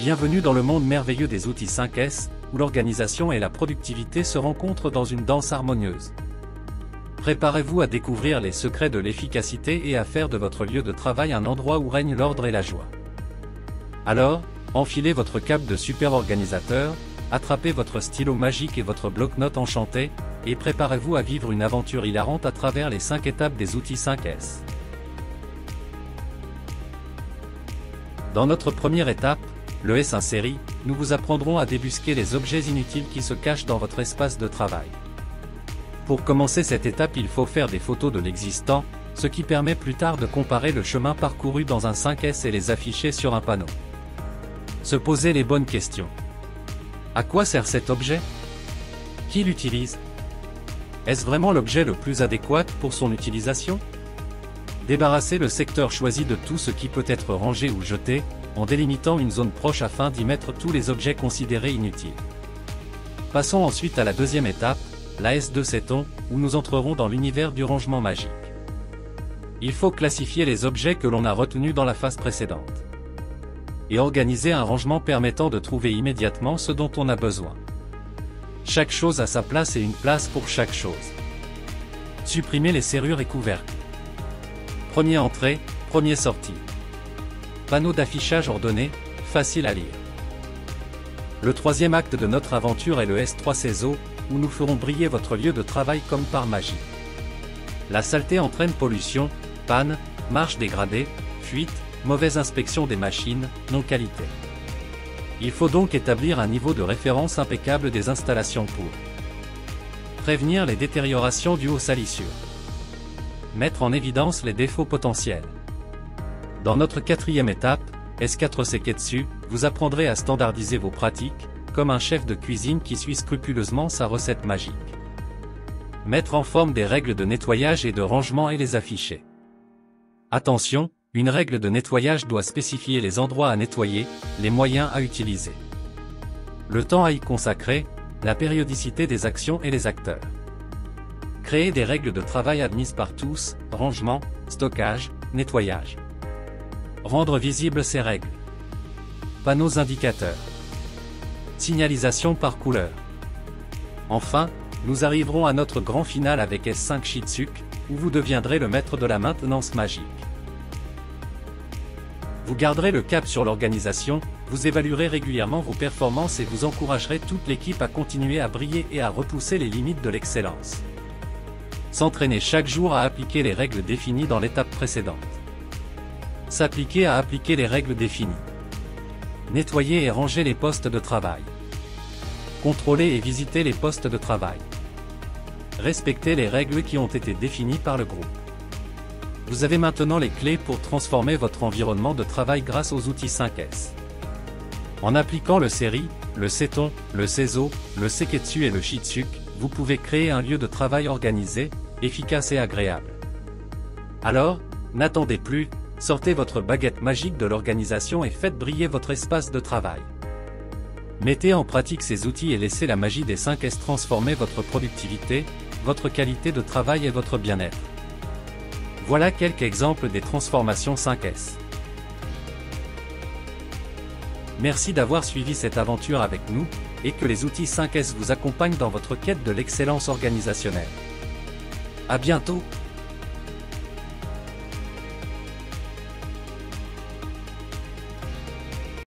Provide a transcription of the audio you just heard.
Bienvenue dans le monde merveilleux des outils 5S, où l'organisation et la productivité se rencontrent dans une danse harmonieuse. Préparez-vous à découvrir les secrets de l'efficacité et à faire de votre lieu de travail un endroit où règne l'ordre et la joie. Alors, enfilez votre cape de super organisateur, attrapez votre stylo magique et votre bloc-notes enchanté, et préparez-vous à vivre une aventure hilarante à travers les 5 étapes des outils 5S. Dans notre première étape, le S1 série, nous vous apprendrons à débusquer les objets inutiles qui se cachent dans votre espace de travail. Pour commencer cette étape, il faut faire des photos de l'existant, ce qui permet plus tard de comparer le chemin parcouru dans un 5S et les afficher sur un panneau. Se poser les bonnes questions. À quoi sert cet objet? Qui l'utilise? Est-ce vraiment l'objet le plus adéquat pour son utilisation? Débarrasser le secteur choisi de tout ce qui peut être rangé ou jeté, en délimitant une zone proche afin d'y mettre tous les objets considérés inutiles. Passons ensuite à la deuxième étape, la S2 sait-on, où nous entrerons dans l'univers du rangement magique. Il faut classifier les objets que l'on a retenus dans la phase précédente. Et organiser un rangement permettant de trouver immédiatement ce dont on a besoin. Chaque chose a sa place et une place pour chaque chose. Supprimer les serrures et couvercles. Première entrée, première sortie. Panneau d'affichage ordonné, facile à lire. Le troisième acte de notre aventure est le S3 CESO, où nous ferons briller votre lieu de travail comme par magie. La saleté entraîne pollution, panne, marche dégradée, fuite, mauvaise inspection des machines, non-qualité. Il faut donc établir un niveau de référence impeccable des installations pour prévenir les détériorations dues aux salissures. Mettre en évidence les défauts potentiels. Dans notre quatrième étape, S4 Seketsu, vous apprendrez à standardiser vos pratiques, comme un chef de cuisine qui suit scrupuleusement sa recette magique. Mettre en forme des règles de nettoyage et de rangement et les afficher. Attention, une règle de nettoyage doit spécifier les endroits à nettoyer, les moyens à utiliser, le temps à y consacrer, la périodicité des actions et les acteurs. Créer des règles de travail admises par tous, rangement, stockage, nettoyage. Rendre visibles ces règles. Panneaux indicateurs. Signalisation par couleur. Enfin, nous arriverons à notre grand final avec S5 Shitsuke, où vous deviendrez le maître de la maintenance magique. Vous garderez le cap sur l'organisation, vous évaluerez régulièrement vos performances et vous encouragerez toute l'équipe à continuer à briller et à repousser les limites de l'excellence. S'entraîner chaque jour à appliquer les règles définies dans l'étape précédente. S'appliquer à appliquer les règles définies. Nettoyer et ranger les postes de travail. Contrôler et visiter les postes de travail. Respecter les règles qui ont été définies par le groupe. Vous avez maintenant les clés pour transformer votre environnement de travail grâce aux outils 5S. En appliquant le série, le Seton, le Seizo, le Seketsu et le Shitsuke, vous pouvez créer un lieu de travail organisé, efficace et agréable. Alors, n'attendez plus, sortez votre baguette magique de l'organisation et faites briller votre espace de travail. Mettez en pratique ces outils et laissez la magie des 5S transformer votre productivité, votre qualité de travail et votre bien-être. Voilà quelques exemples des transformations 5S. Merci d'avoir suivi cette aventure avec nous, et que les outils 5S vous accompagnent dans votre quête de l'excellence organisationnelle. À bientôt!